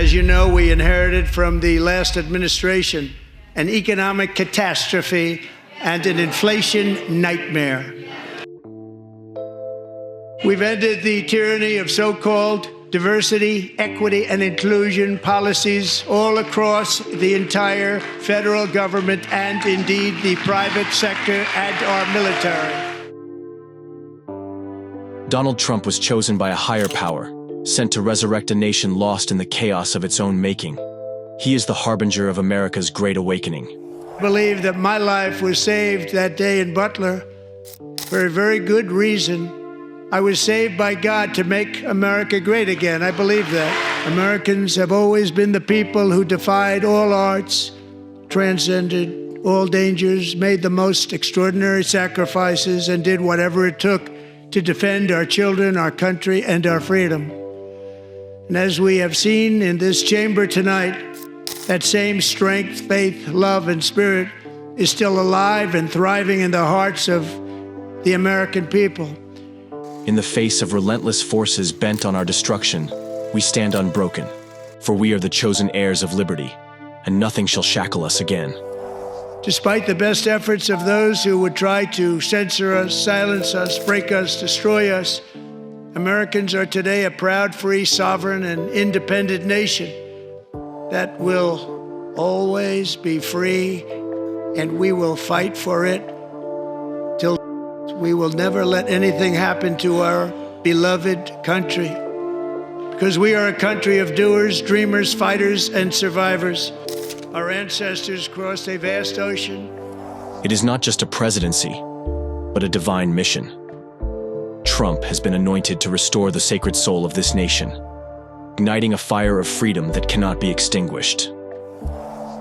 As you know, we inherited from the last administration an economic catastrophe and an inflation nightmare. We've ended the tyranny of so-called diversity, equity, and inclusion policies all across the entire federal government and indeed the private sector and our military. Donald Trump was chosen by a higher power, sent to resurrect a nation lost in the chaos of its own making. He is the harbinger of America's great awakening. I believe that my life was saved that day in Butler for a very good reason. I was saved by God to make America great again. I believe that. Americans have always been the people who defied all odds, transcended all dangers, made the most extraordinary sacrifices, and did whatever it took to defend our children, our country, and our freedom. And as we have seen in this chamber tonight, that same strength, faith, love, and spirit is still alive and thriving in the hearts of the American people. In the face of relentless forces bent on our destruction, we stand unbroken, for we are the chosen heirs of liberty, and nothing shall shackle us again. Despite the best efforts of those who would try to censor us, silence us, break us, destroy us, Americans are today a proud, free, sovereign, and independent nation that will always be free, and we will fight for it till we will never let anything happen to our beloved country, because we are a country of doers, dreamers, fighters, and survivors. Our ancestors crossed a vast ocean. It is not just a presidency, but a divine mission. Trump has been anointed to restore the sacred soul of this nation, igniting a fire of freedom that cannot be extinguished.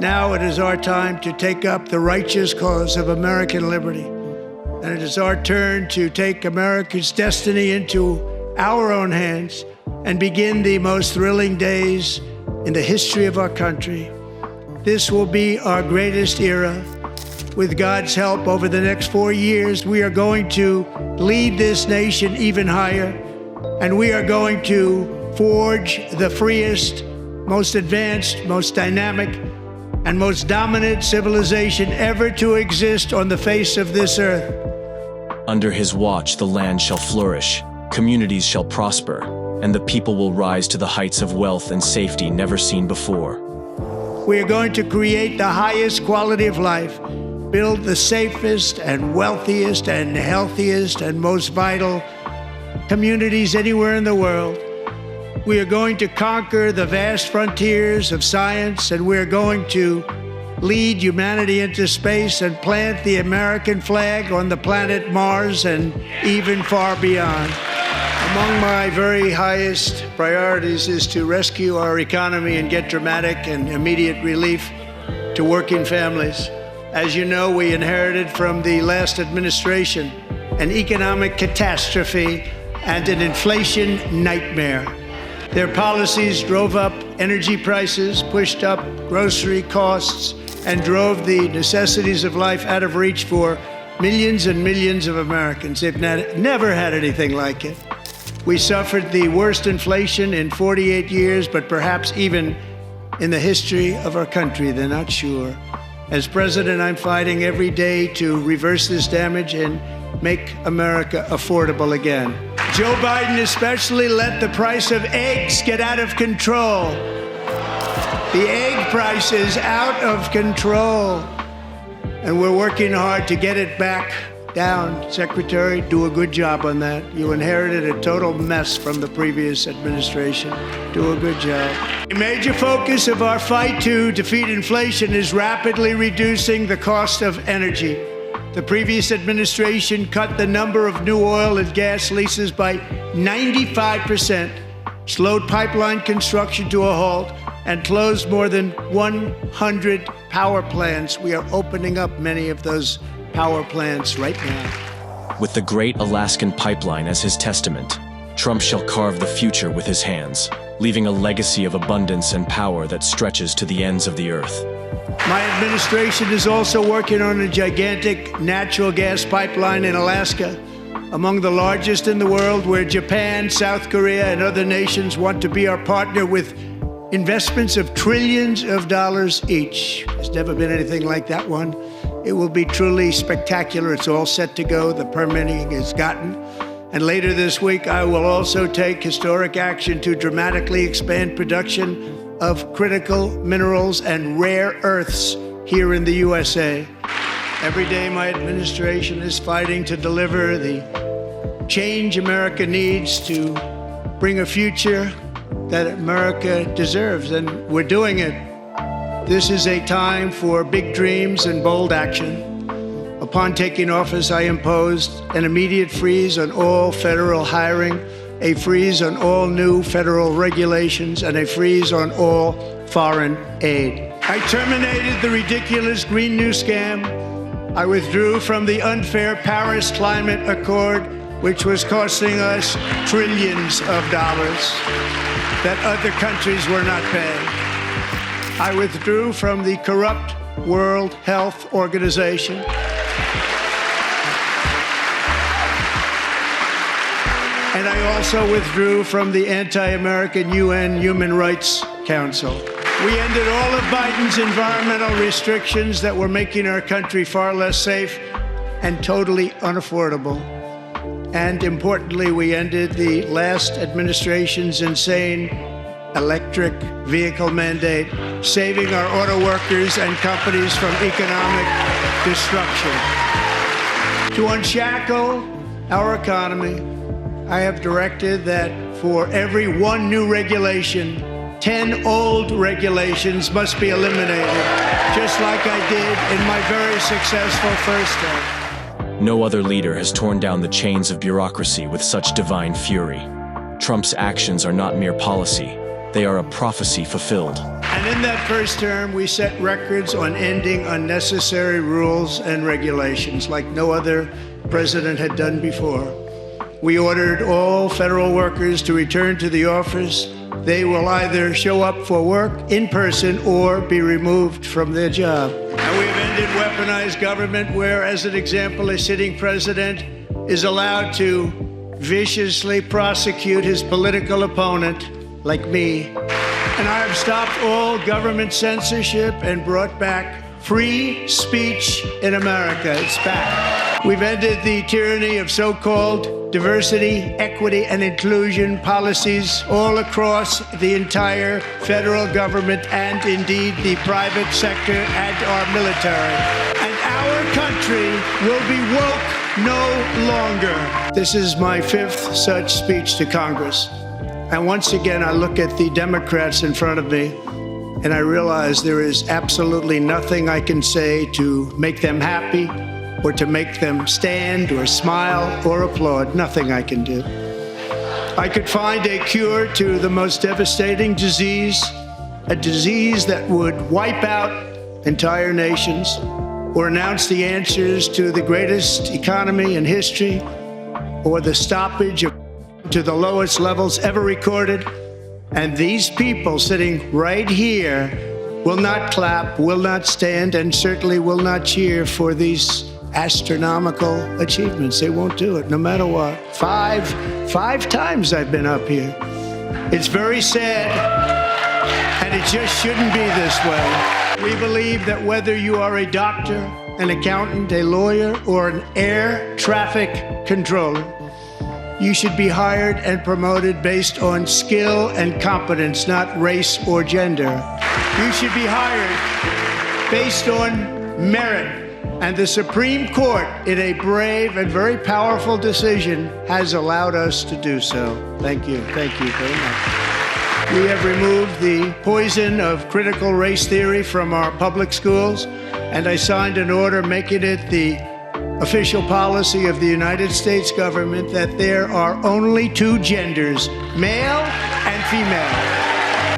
Now it is our time to take up the righteous cause of American liberty. And it is our turn to take America's destiny into our own hands and begin the most thrilling days in the history of our country. This will be our greatest era. With God's help, over the next 4 years, we are going to lead this nation even higher, and we are going to forge the freest, most advanced, most dynamic, and most dominant civilization ever to exist on the face of this earth. Under his watch, the land shall flourish, communities shall prosper, and the people will rise to the heights of wealth and safety never seen before. We are going to create the highest quality of life, build the safest and wealthiest and healthiest and most vital communities anywhere in the world. We are going to conquer the vast frontiers of science, and we are going to lead humanity into space and plant the American flag on the planet Mars and even far beyond. Among my very highest priorities is to rescue our economy and get dramatic and immediate relief to working families. As you know, we inherited from the last administration an economic catastrophe and an inflation nightmare. Their policies drove up energy prices, pushed up grocery costs, and drove the necessities of life out of reach for millions and millions of Americans. They've never had anything like it. We suffered the worst inflation in 48 years, but perhaps even in the history of our country. They're not sure. As president, I'm fighting every day to reverse this damage and make America affordable again. Joe Biden especially let the price of eggs get out of control. The egg price is out of control, and we're working hard to get it back down. Secretary, do a good job on that. You inherited a total mess from the previous administration. Do a good job. A major focus of our fight to defeat inflation is rapidly reducing the cost of energy. The previous administration cut the number of new oil and gas leases by 95%, slowed pipeline construction to a halt, and closed more than 100 power plants. We are opening up many of those power plants right now. With the Great Alaskan Pipeline as his testament, Trump shall carve the future with his hands, leaving a legacy of abundance and power that stretches to the ends of the earth. My administration is also working on a gigantic natural gas pipeline in Alaska, among the largest in the world, where Japan, South Korea, and other nations want to be our partner with investments of trillions of dollars each. There's never been anything like that one. It will be truly spectacular. It's all set to go. The permitting is gotten. And later this week, I will also take historic action to dramatically expand production of critical minerals and rare earths here in the USA. Every day, my administration is fighting to deliver the change America needs to bring a future that America deserves, and we're doing it. This is a time for big dreams and bold action. Upon taking office, I imposed an immediate freeze on all federal hiring, a freeze on all new federal regulations, and a freeze on all foreign aid. I terminated the ridiculous Green New Scam. I withdrew from the unfair Paris Climate Accord, which was costing us trillions of dollars that other countries were not paying. I withdrew from the corrupt World Health Organization. And I also withdrew from the anti-American UN Human Rights Council. We ended all of Biden's environmental restrictions that were making our country far less safe and totally unaffordable. And importantly, we ended the last administration's insane electric vehicle mandate, saving our auto workers and companies from economic destruction. To unshackle our economy, I have directed that for every one new regulation, 10 old regulations must be eliminated, just like I did in my very successful first term. No other leader has torn down the chains of bureaucracy with such divine fury. Trump's actions are not mere policy. They are a prophecy fulfilled. And in that first term, we set records on ending unnecessary rules and regulations like no other president had done before. We ordered all federal workers to return to the office. They will either show up for work in person or be removed from their job. And we have ended weaponized government where, as an example, a sitting president is allowed to viciously prosecute his political opponent, like me. And I have stopped all government censorship and brought back free speech in America. It's back. We've ended the tyranny of so-called diversity, equity, and inclusion policies all across the entire federal government and indeed the private sector and our military. And our country will be woke no longer. This is my fifth such speech to Congress. And once again, I look at the Democrats in front of me, and I realize there is absolutely nothing I can say to make them happy or to make them stand or smile or applaud. Nothing I can do. I could find a cure to the most devastating disease, a disease that would wipe out entire nations, or announce the answers to the greatest economy in history, or the stoppage of to the lowest levels ever recorded. And these people sitting right here will not clap, will not stand, and certainly will not cheer for these astronomical achievements. They won't do it, no matter what. Five times I've been up here. It's very sad, and it just shouldn't be this way. We believe that whether you are a doctor, an accountant, a lawyer, or an air traffic controller, you should be hired and promoted based on skill and competence, not race or gender. You should be hired based on merit. And the Supreme Court, in a brave and very powerful decision, has allowed us to do so. Thank you. Thank you very much. We have removed the poison of critical race theory from our public schools, and I signed an order making it the official policy of the United States government that there are only two genders, male and female.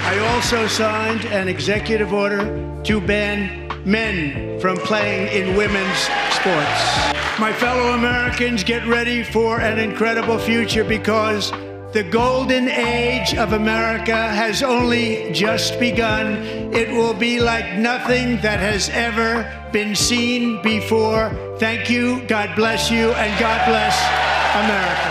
I also signed an executive order to ban men from playing in women's sports. My fellow Americans, get ready for an incredible future, because the golden age of America has only just begun. It will be like nothing that has ever been seen before. Thank you, God bless you, and God bless America.